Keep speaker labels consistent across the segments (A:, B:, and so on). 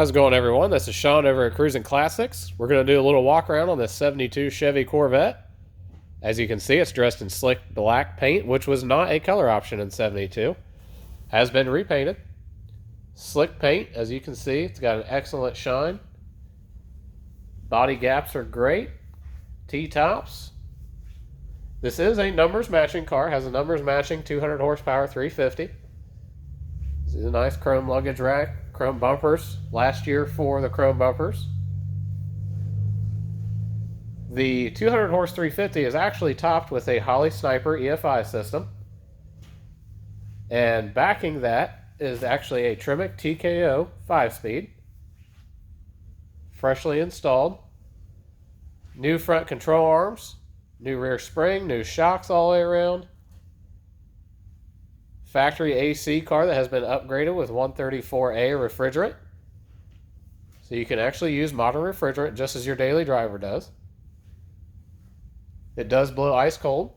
A: How's it going, everyone? This is Sean over at Cruising Classics. We're going to do a little walk around on this 72 Chevy Corvette. As you can see, it's dressed in slick black paint, which was not a color option in 72. Has been repainted. Slick paint, as you can see, it's got an excellent shine. Body gaps are great. T-tops. This is a numbers matching car. Has a numbers matching 200 horsepower 350. This is a nice chrome luggage rack. Chrome bumpers, last year for the chrome bumpers. The 200 horse 350 is actually topped with a Holley Sniper EFI system. And backing that is actually a Tremec TKO 5-speed. Freshly installed. New front control arms, new rear spring, new shocks all the way around. Factory AC car that has been upgraded with 134A refrigerant. So you can actually use modern refrigerant just as your daily driver does. It does blow ice cold.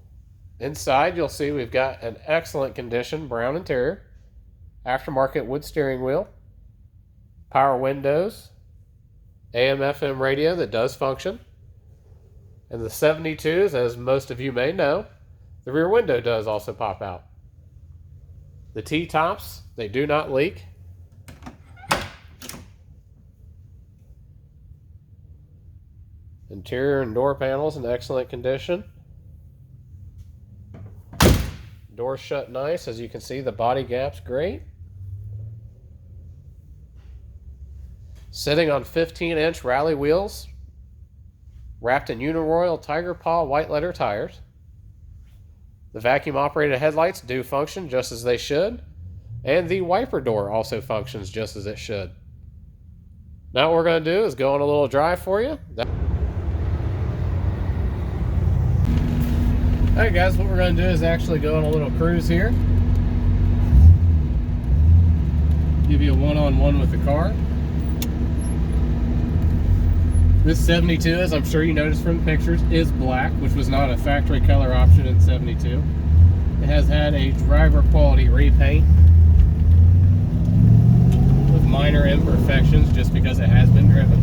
A: Inside you'll see we've got an excellent condition brown interior. Aftermarket wood steering wheel. Power windows. AM/FM radio that does function. And the 72s, as most of you may know, the rear window does also pop out. The T-tops, they do not leak. Interior and door panels in excellent condition. Doors shut nice. As you can see, the body gap's great. Sitting on 15-inch rally wheels, wrapped in Uniroyal Tiger Paw white letter tires. The vacuum operated headlights do function just as they should, and the wiper door also functions just as it should. Now what we're going to do is go on a little drive for you. Alright guys, what we're going to do is actually go on a little cruise here. Give you a one-on-one with the car. This 72, as I'm sure you noticed from the pictures, is black, which was not a factory color option in 72. It has had a driver quality repaint with minor imperfections just because it has been driven.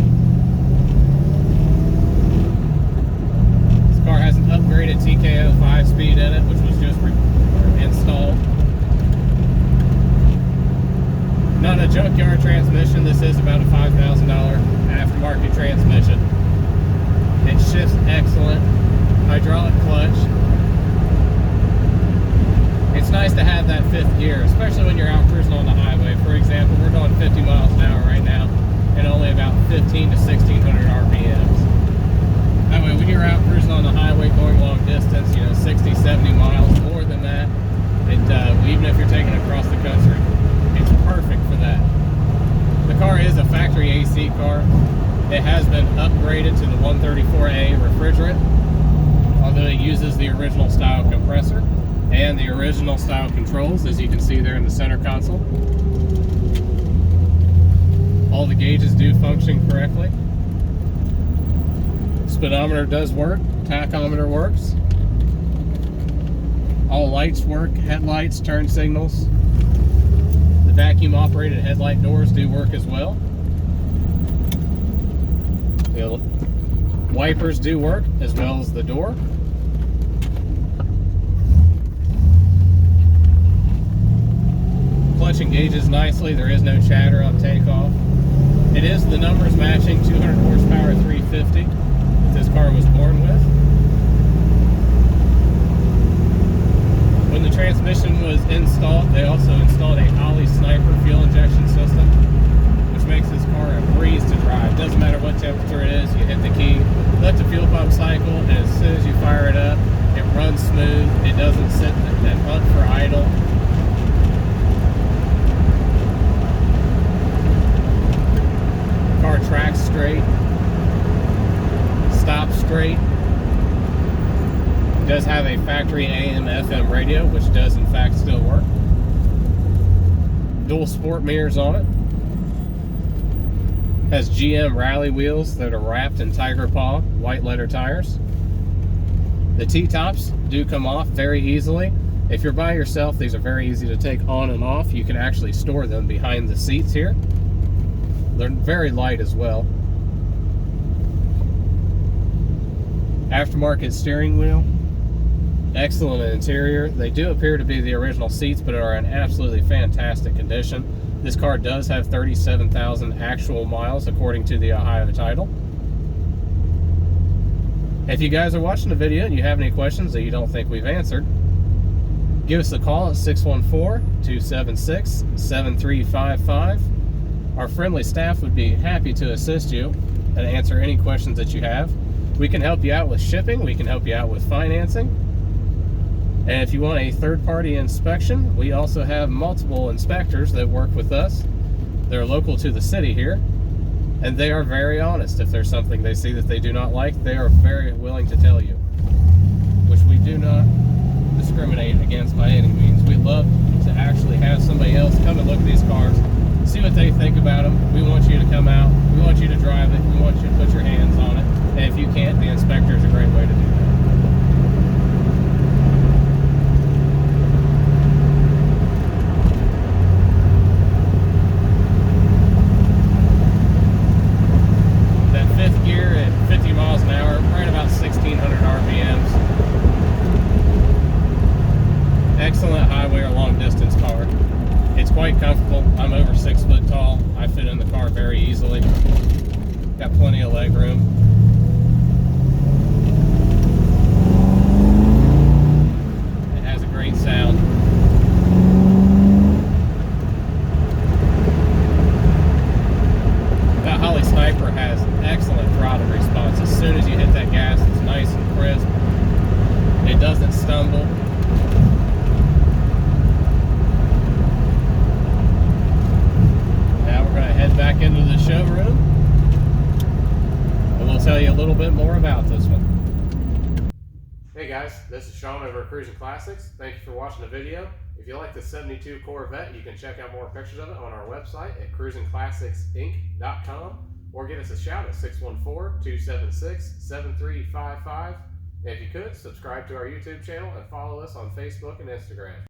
A: This car has an upgraded TKO 5-speed in it, which was just installed. Not a junkyard transmission. This is about a $5,000 aftermarket transmission. It shifts excellent. Hydraulic clutch. It's nice to have that fifth gear, especially when you're out cruising on the highway. For example, we're going 50 miles an hour right now and only about 15 to 1600 RPMs. That way, when you're out cruising on the highway going long distance, 60, 70 miles, more than that, even if you're taking it across the country, it's perfect for that. The car is a factory AC car. It has been upgraded to the 134A refrigerant, although it uses the original style compressor and the original style controls, as you can see there in the center console. All the gauges do function correctly. Speedometer does work. Tachometer works. All lights work. Headlights, turn signals. The vacuum operated headlight doors do work as well. The wipers do work as well as the door. Clutch engages nicely. There is no chatter on takeoff. It is the numbers matching 200 horsepower 350 that this car was born with. When the transmission was installed, they also installed a Holley Sniper fuel injection system, which makes this car a breeze to drive. Doesn't matter what temperature it is, you hit the key, let the fuel pump cycle, and as soon as you fire it up, it runs smooth. It doesn't sit and hunt for idle. The car tracks straight, stops straight. It does have a factory AM/FM radio, which does in fact still work. Dual sport mirrors on it. Has GM rally wheels that are wrapped in Tiger Paw white letter tires. The T-tops do come off very easily. If you're by yourself, these are very easy to take on and off. You can actually store them behind the seats here. They're very light as well. Aftermarket steering wheel. Excellent interior. They do appear to be the original seats, but are in absolutely fantastic condition. This car does have 37,000 actual miles according to the Ohio title. If you guys are watching the video and you have any questions that you don't think we've answered, give us a call at 614-276-7355. Our friendly staff would be happy to assist you and answer any questions that you have. We can help you out with shipping. We can help you out with financing. And if you want a third-party inspection, we also have multiple inspectors that work with us. They're local to the city here, and they are very honest. If there's something they see that they do not like, they are very willing to tell you, which we do not discriminate against by any means. We love to actually have somebody else come and look at these cars, see what they think about them. We want you to come out, we want you to drive it, we want you to put your hands on it, and if you can't, the inspector is a great way to do that. That fifth gear at 50 miles an hour, right about 1,600 RPMs. Excellent highway or long distance car. It's quite comfortable. I'm over 6 foot tall. I fit in the car very easily. Got plenty of leg room. It has a great sound. That Holley Sniper has excellent throttle response. As soon as you hit that gas, it's nice and crisp. It doesn't stumble. Head back into the showroom and we'll tell you a little bit more about this one. Hey guys, this is Sean over at Cruising Classics. Thank you for watching the video. If you like the 72 Corvette, you can check out more pictures of it on our website at cruisingclassicsinc.com or give us a shout at 614-276-7355. And if you could, subscribe to our YouTube channel and follow us on Facebook and Instagram.